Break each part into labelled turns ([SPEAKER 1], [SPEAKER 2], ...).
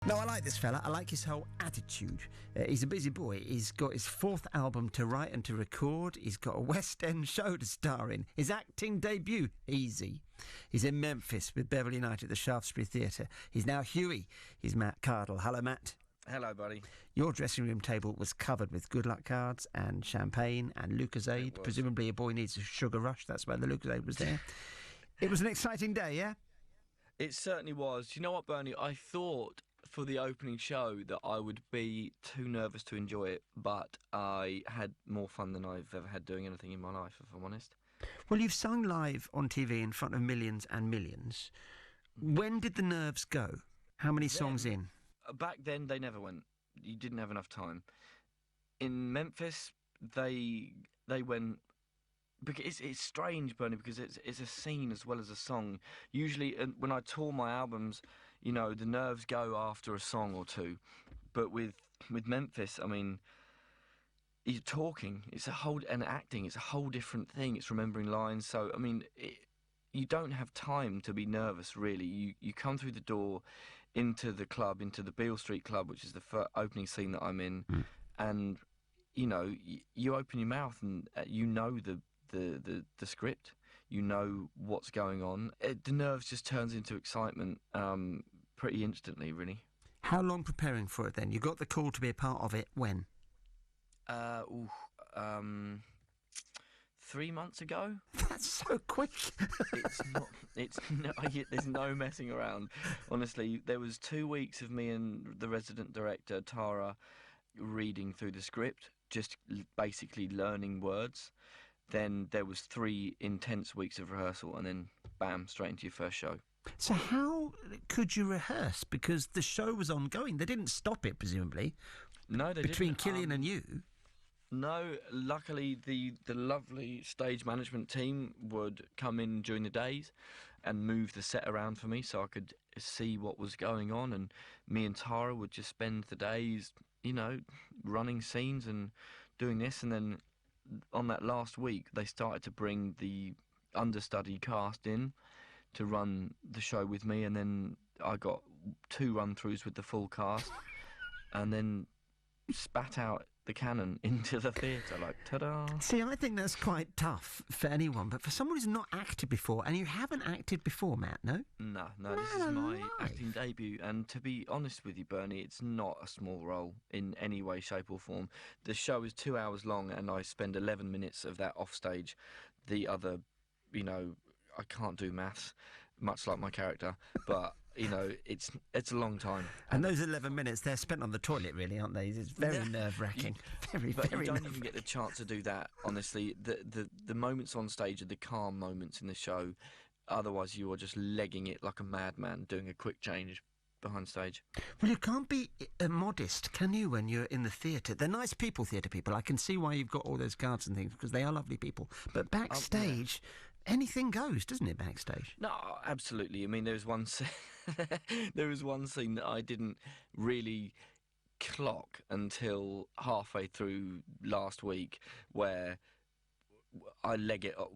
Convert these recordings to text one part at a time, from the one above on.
[SPEAKER 1] No, I like this fella. I like his whole attitude. He's a busy boy. He's got his 4th album to write and to record. He's got a West End show to star in. His acting debut, easy. He's in Memphis with Beverley Knight at the Shaftesbury Theatre. He's now Huey. He's Matt Cardle. Hello, Matt.
[SPEAKER 2] Hello, buddy.
[SPEAKER 1] Your dressing room table was covered with good luck cards and champagne and Lucozade. Presumably a boy needs a sugar rush. That's why the Lucozade was there. It was an exciting day, yeah?
[SPEAKER 2] It certainly was. Do you know what, Bernie? I thought for the opening show that I would be too nervous to enjoy it, but I had more fun than I've ever had doing anything in my life, if I'm honest.
[SPEAKER 1] Well, you've sung live on TV in front of millions and millions. When did the nerves go? How many songs in?
[SPEAKER 2] Back then, they never went. You didn't have enough time. In Memphis, they went... Because it's strange, Bernie, because it's a scene as well as a song. Usually, when I tour my albums, you know, the nerves go after a song or two. But with Memphis, I mean, you're talking. And acting. It's a whole different thing. It's remembering lines. So, I mean, you don't have time to be nervous, really. You come through the door into the club, into the Beale Street Club, which is the opening scene that I'm in, and you know, you open your mouth and you know the script, you know what's going on. The nerves just turns into excitement pretty instantly, really.
[SPEAKER 1] How long preparing for it then? You got the call to be a part of it when?
[SPEAKER 2] 3 months ago.
[SPEAKER 1] That's so quick.
[SPEAKER 2] There's no messing around. Honestly, there was 2 weeks of me and the resident director, Tara, reading through the script, just basically learning words. Then there was 3 intense weeks of rehearsal, and then bam, straight into your first show.
[SPEAKER 1] So how could you rehearse? Because the show was ongoing. They didn't stop it, presumably.
[SPEAKER 2] No, they didn't.
[SPEAKER 1] Between Killian and you.
[SPEAKER 2] No, luckily the lovely stage management team would come in during the days and move the set around for me so I could see what was going on, and me and Tara would just spend the days, you know, running scenes and doing this. And then on that last week they started to bring the understudy cast in to run the show with me, and then I got 2 run-throughs with the full cast and then spat out the cannon into the theatre, like, ta-da.
[SPEAKER 1] See, I think that's quite tough for anyone, but for someone who's not acted before, and you haven't acted before, Matt, no?
[SPEAKER 2] No, this is my acting debut, and to be honest with you, Bernie, it's not a small role in any way, shape or form. The show is 2 hours long, and I spend 11 minutes of that off stage. The other, you know, I can't do maths, much like my character, but... You know, it's a long time.
[SPEAKER 1] And those 11 minutes, they're spent on the toilet, really, aren't they? It's very nerve-wracking.
[SPEAKER 2] Very you don't even get the chance to do that, honestly. The moments on stage are the calm moments in the show. Otherwise, you are just legging it like a madman, doing a quick change behind stage.
[SPEAKER 1] Well, you can't be modest, can you, when you're in the theatre? They're nice people, theatre people. I can see why you've got all those cards and things, because they are lovely people. But backstage... Anything goes, doesn't it, backstage?
[SPEAKER 2] No, absolutely. I mean, there was one scene that I didn't really clock until halfway through last week, where I leg it up.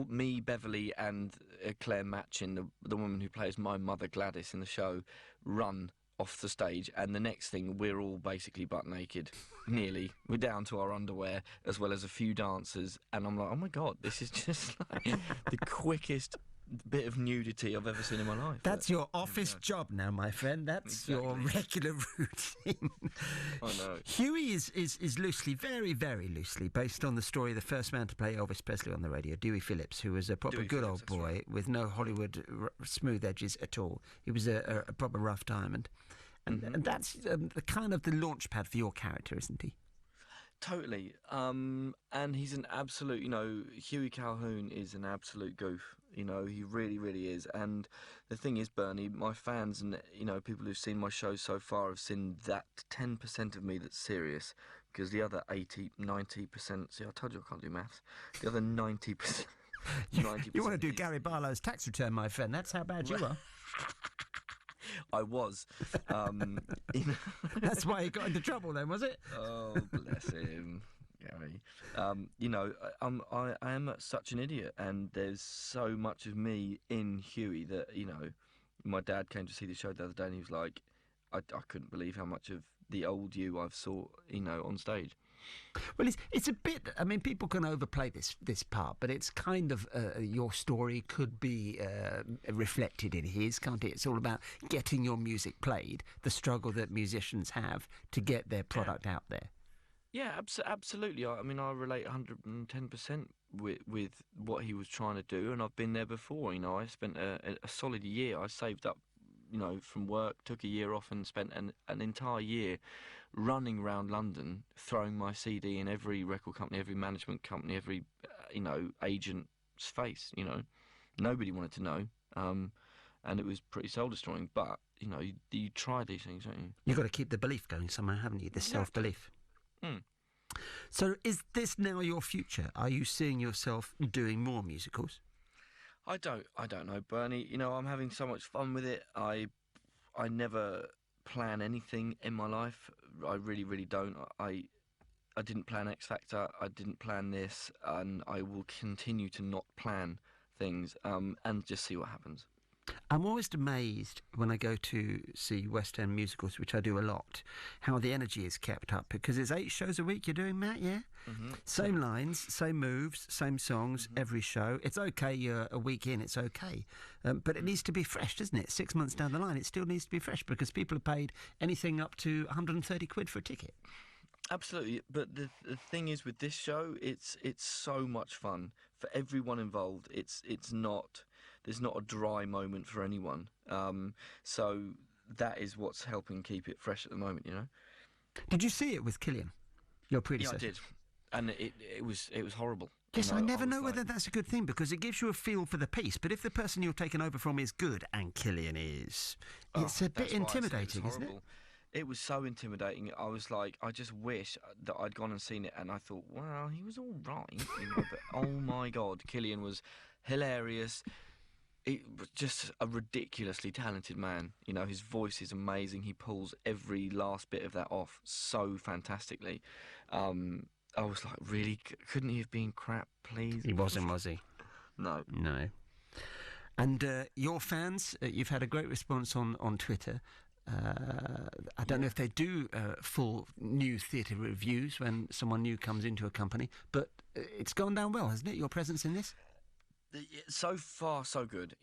[SPEAKER 2] Me, Beverley, and Claire Matchin, the woman who plays my mother Gladys in the show, run off the stage, and the next thing we're all basically butt naked, nearly. We're down to our underwear, as well as a few dancers, and I'm like, oh my god, this is just like the quickest bit of nudity I've ever seen in my life.
[SPEAKER 1] That's your office job now, my friend. That's your regular routine.
[SPEAKER 2] I know.
[SPEAKER 1] Huey is loosely, very, very loosely, based on the story of the first man to play Elvis Presley on the radio, Dewey Phillips, who was a proper good old boy with no Hollywood smooth edges at all. He was a proper rough diamond. And that's the kind of the launch pad for your character, isn't he?
[SPEAKER 2] Totally. And he's an absolute, you know, Huey Calhoun is an absolute goof. You know, he really, really is. And the thing is, Bernie, my fans and, you know, people who've seen my show so far have seen that 10% of me that's serious, because the other 90%, see, I told you I can't do maths, the other 90%...
[SPEAKER 1] You want to do Gary Barlow's tax return, my friend, that's how bad you are.
[SPEAKER 2] I was. You know.
[SPEAKER 1] That's why he got into trouble then, was it?
[SPEAKER 2] Oh, bless him, Gary. You know, I am such an idiot, and there's so much of me in Huey that, you know, my dad came to see the show the other day and he was like, I couldn't believe how much of the old you I've saw, on stage.
[SPEAKER 1] Well, it's a bit. I mean, people can overplay this part, but it's kind of your story could be reflected in his, can't it? It's all about getting your music played, the struggle that musicians have to get their product out there.
[SPEAKER 2] Yeah, absolutely. I mean, I relate 110% with what he was trying to do, and I've been there before. I spent a solid year. I saved up, from work, took a year off, and spent an entire year running around London, throwing my CD in every record company, every management company, every agent's face. Nobody wanted to know, and it was pretty soul destroying. But you try these things, don't you?
[SPEAKER 1] You've got to keep the belief going somehow, haven't you? The self-belief. So is this now your future? Are you seeing yourself doing more musicals?
[SPEAKER 2] I don't know, Bernie. I'm having so much fun with it. I never plan anything in my life. I really, really don't. I didn't plan X Factor. I didn't plan this, and I will continue to not plan things and just see what happens.
[SPEAKER 1] I'm always amazed when I go to see West End musicals, which I do a lot, how the energy is kept up, because it's 8 shows a week you're doing, Matt, yeah? Mm-hmm. Same lines, same moves, same songs, every show. It's okay, you're a week in, it's okay. But it needs to be fresh, doesn't it? 6 months down the line, it still needs to be fresh, because people have paid anything up to 130 quid for a ticket.
[SPEAKER 2] Absolutely, but the thing is with this show, it's so much fun for everyone involved. There's not a dry moment for anyone. So that is what's helping keep it fresh at the moment,
[SPEAKER 1] Did you see it with Killian, your predecessor?
[SPEAKER 2] Yeah, I did, and it was horrible.
[SPEAKER 1] Yes, I never know whether that's a good thing, because it gives you a feel for the piece. But if the person you're taking over from is good, and Killian is, it's a bit intimidating, isn't it?
[SPEAKER 2] It was so intimidating. I was like, I just wish that I'd gone and seen it, and I thought, well, he was all right, but oh my God, Killian was hilarious. It was just a ridiculously talented man. His voice is amazing. He pulls every last bit of that off so fantastically. I was like, really? Couldn't he have been crap, please?
[SPEAKER 1] He wasn't, was he?
[SPEAKER 2] No.
[SPEAKER 1] And your fans, you've had a great response on Twitter. I don't know if they do full new theatre reviews when someone new comes into a company, but it's gone down well, hasn't it, your presence in this?
[SPEAKER 2] So far, so good.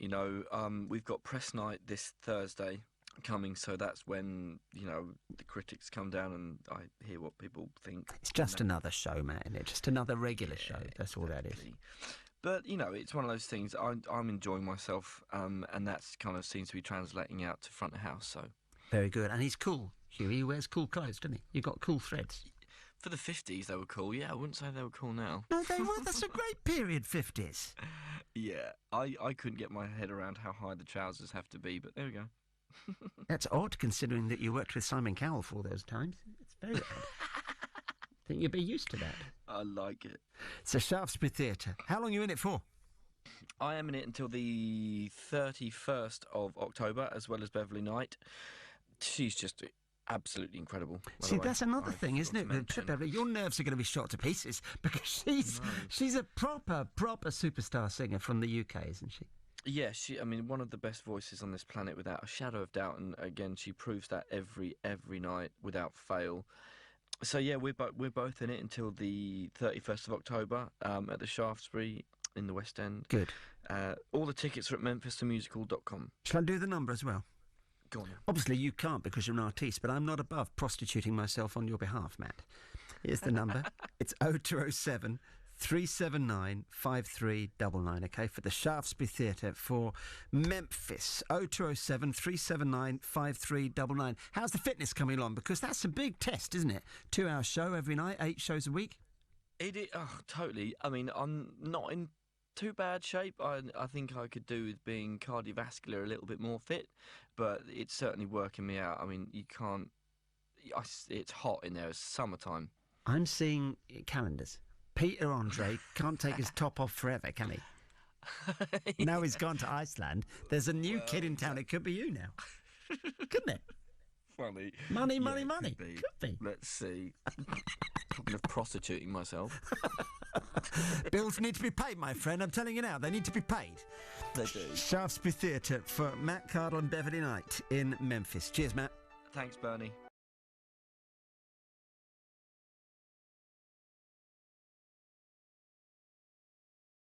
[SPEAKER 2] We've got press night this Thursday coming, so that's when, the critics come down and I hear what people think.
[SPEAKER 1] It's just another show, Matt, isn't it? Just another regular show. That's all that is.
[SPEAKER 2] But, it's one of those things. I'm enjoying myself, and that's kind of seems to be translating out to front of house, so...
[SPEAKER 1] Very good. And he's cool, Huey. He wears cool clothes, doesn't he? You've got cool threads.
[SPEAKER 2] For the 50s, they were cool. Yeah, I wouldn't say they were cool now.
[SPEAKER 1] No, they were. That's a great period, 50s.
[SPEAKER 2] Yeah, I couldn't get my head around how high the trousers have to be, but there we go.
[SPEAKER 1] That's odd, considering that you worked with Simon Cowell for all those times. It's very odd. I think you'd be used to that.
[SPEAKER 2] I like it.
[SPEAKER 1] So, Shaftesbury Theatre. How long are you in it for?
[SPEAKER 2] I am in it until the 31st of October, as well as Beverly Knight. She's just absolutely incredible.
[SPEAKER 1] See, that's another thing, isn't it? Your nerves are going to be shot to pieces, because she's a proper superstar singer from the UK, isn't she?
[SPEAKER 2] Yeah, one of the best voices on this planet, without a shadow of doubt. And again, she proves that every night without fail. So yeah, we're both in it until the 31st of October at the Shaftesbury in the West End.
[SPEAKER 1] Good.
[SPEAKER 2] All the tickets are at memphisthemusical.com.
[SPEAKER 1] Shall I do the number as well?
[SPEAKER 2] Go on.
[SPEAKER 1] Obviously, you can't because you're an artiste, but I'm not above prostituting myself on your behalf, Matt. Here's the number. It's 0207 379 5399, okay, for the Shaftesbury Theatre for Memphis. 0207 379 5399. How's the fitness coming along? Because that's a big test, isn't it? 2-hour show every night, 8 shows a week.
[SPEAKER 2] Totally. I'm not in too bad shape. I think I could do with being cardiovascular a little bit more fit, but it's certainly working me out. You can't... it's hot in there. It's summertime.
[SPEAKER 1] I'm seeing calendars. Peter Andre can't take his top off forever, can he? Yeah. Now he's gone to Iceland. There's a new kid in town. It could be you now. Couldn't it?
[SPEAKER 2] Funny.
[SPEAKER 1] Money.
[SPEAKER 2] Could be. Let's see. Talking of prostituting myself.
[SPEAKER 1] Bills need to be paid, my friend. I'm telling you now, they need to be paid.
[SPEAKER 2] They do.
[SPEAKER 1] Shaftesbury Theatre for Matt Cardle and Beverly Knight in Memphis. Cheers, Matt.
[SPEAKER 2] Thanks, Bernie.